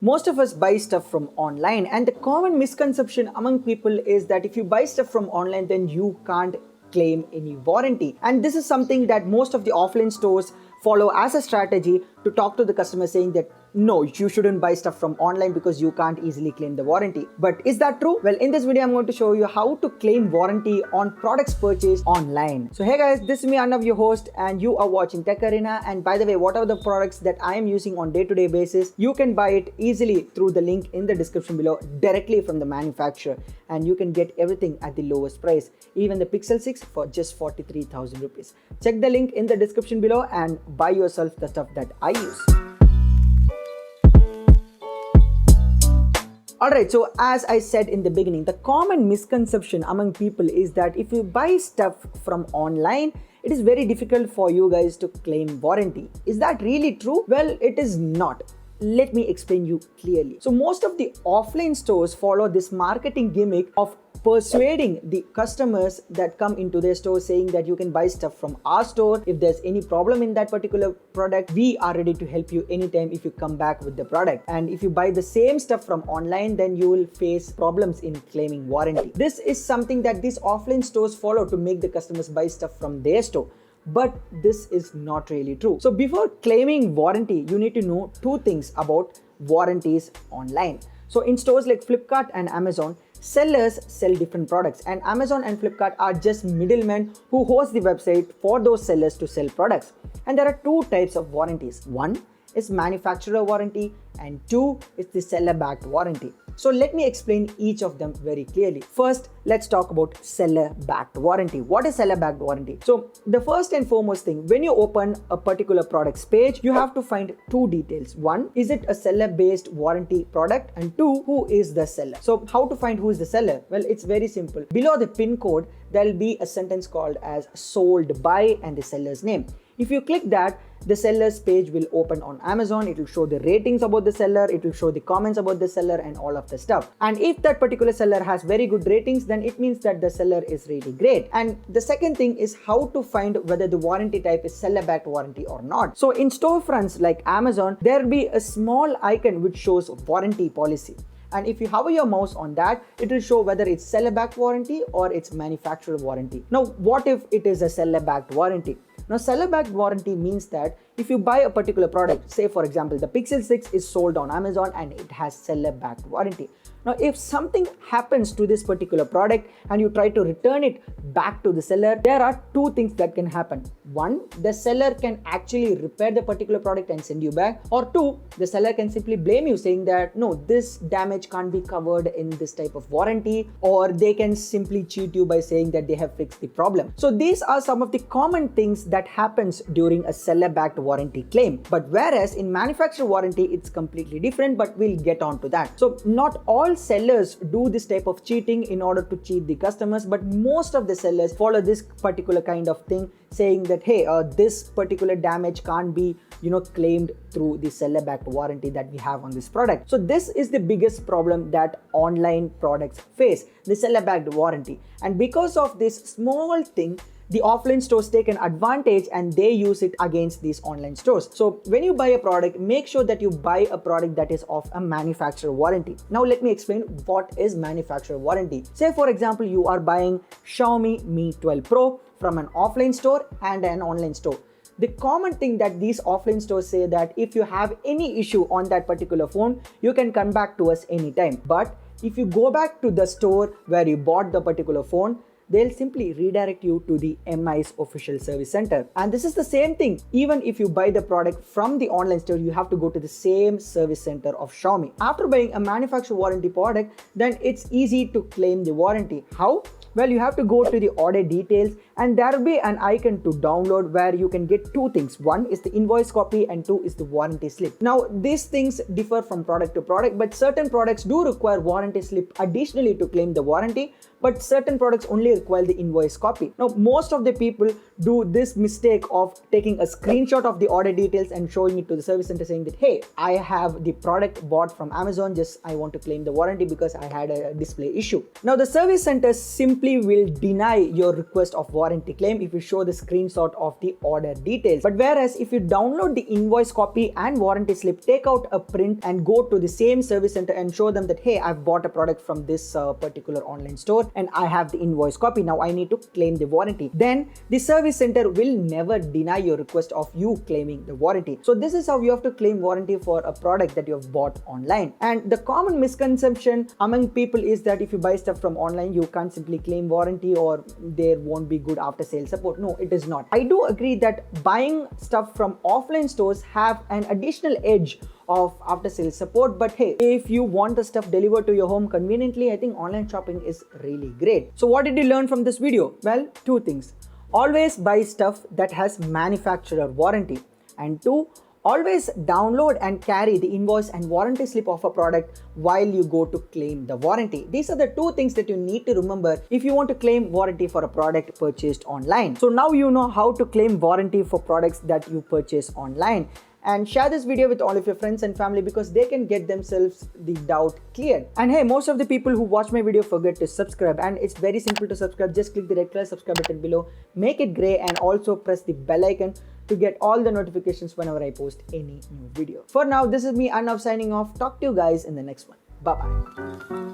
Most of us buy stuff from online, and the common misconception among people is that if you buy stuff from online, then you can't claim any warranty. And this is something that most of the offline stores follow as a strategy to talk to the customer, saying that no, you shouldn't buy stuff from online because you can't easily claim the warranty. But is that true? Well, in this video, I'm going to show you how to claim warranty on products purchased online. So hey guys, this is me Arnav, your host, and you are watching Tech Arena. And by the way, whatever the products that I am using on day-to-day basis, you can buy it easily through the link in the description below directly from the manufacturer, and you can get everything at the lowest price, even the Pixel 6 for just 43,000 rupees. Check the link in the description below and buy yourself the stuff that I use. Alright, so as I said in the beginning, the common misconception among people is that if you buy stuff from online, it is very difficult for you guys to claim warranty. Is that really true? Well, it is not. Let me explain you clearly. So most of the offline stores follow this marketing gimmick of persuading the customers that come into their store, saying that you can buy stuff from our store. If there's any problem in that particular product, we are ready to help you anytime if you come back with the product. And if you buy the same stuff from online, then you will face problems in claiming warranty. This is something that these offline stores follow to make the customers buy stuff from their store. But this is not really true. So before claiming warranty, you need to know two things about warranties online. So in stores like Flipkart and Amazon, sellers sell different products, and Amazon and Flipkart are just middlemen who host the website for those sellers to sell products. And there are two types of warranties. One is manufacturer warranty, and two is the seller-backed warranty. So let me explain each of them very clearly. First, let's talk about seller-backed warranty. What is seller-backed warranty? So the first and foremost thing, when you open a particular product's page, you have to find two details. One, is it a seller-based warranty product? And two, who is the seller? So how to find who is the seller? Well, it's very simple. Below the pin code, there will be a sentence called as sold by and the seller's name. If you click that, the seller's page will open on Amazon. It will show the ratings about the seller, it will show the comments about the seller and all of the stuff. And if that particular seller has very good ratings, then it means that the seller is really great. And the second thing is how to find whether the warranty type is seller-backed warranty or not. So in storefronts like Amazon, there will be a small icon which shows warranty policy. And if you hover your mouse on that, it will show whether it's seller-backed warranty or it's manufacturer warranty. Now, what if it is a seller-backed warranty? Now, seller-backed warranty means that if you buy a particular product, say for example, the Pixel 6 is sold on Amazon and it has seller-backed warranty. Now, if something happens to this particular product and you try to return it back to the seller, there are two things that can happen. One, the seller can actually repair the particular product and send you back. Or two, the seller can simply blame you, saying that no, this damage can't be covered in this type of warranty, or they can simply cheat you by saying that they have fixed the problem. So these are some of the common things that happens during a seller-backed warranty claim. But whereas in manufacturer warranty, it's completely different, but we'll get on to that. So not all sellers do this type of cheating in order to cheat the customers, but most of the sellers follow this particular kind of thing, saying that hey, this particular damage can't be claimed through the seller-backed warranty that we have on this product. So this is the biggest problem that online products face, the seller-backed warranty. And because of this small thing, the offline stores take an advantage and they use it against these online stores. So when you buy a product, make sure that you buy a product that is of a manufacturer warranty. Now let me explain what is manufacturer warranty. Say for example, you are buying Xiaomi Mi 12 Pro from an offline store and an online store. The common thing that these offline stores say that if you have any issue on that particular phone, you can come back to us anytime. But if you go back to the store where you bought the particular phone, they'll simply redirect you to the MI's official service center. And this is the same thing. Even if you buy the product from the online store, you have to go to the same service center of Xiaomi. After buying a manufacturer warranty product, then it's easy to claim the warranty. How? Well, you have to go to the order details and there will be an icon to download where you can get two things. One is the invoice copy and two is the warranty slip. Now, these things differ from product to product, but certain products do require warranty slip additionally to claim the warranty. but certain products only require the invoice copy. Now, most of the people do this mistake of taking a screenshot of the order details and showing it to the service center saying that, hey, I have the product bought from Amazon, just I want to claim the warranty because I had a display issue. Now, the service center simply will deny your request of warranty claim if you show the screenshot of the order details. But whereas if you download the invoice copy and warranty slip, take out a print and go to the same service center and show them that, hey, I've bought a product from this particular online store and I have the invoice copy. Now I need to claim the warranty. Then the service center will never deny your request of you claiming the warranty. So this is how you have to claim warranty for a product that you have bought online. And the common misconception among people is that if you buy stuff from online, you can't simply claim warranty or there won't be good after sale support. No, it is not. I do agree that buying stuff from offline stores have an additional edge of after sales support, but hey, if you want the stuff delivered to your home conveniently, I think online shopping is really great. So what did you learn from this video? Well, two things. Always buy stuff that has manufacturer warranty, and two, always download and carry the invoice and warranty slip of a product while you go to claim the warranty. These are the two things that you need to remember if you want to claim warranty for a product purchased online. So now you know how to claim warranty for products that you purchase online. And share this video with all of your friends and family because they can get themselves the doubt cleared. And hey, most of the people who watch my video forget to subscribe, and it's very simple to subscribe. Just click the red color subscribe button below, make it gray, and also press the bell icon to get all the notifications whenever I post any new video. For now, this is me, Arnav, signing off. Talk to you guys in the next one. Bye-bye.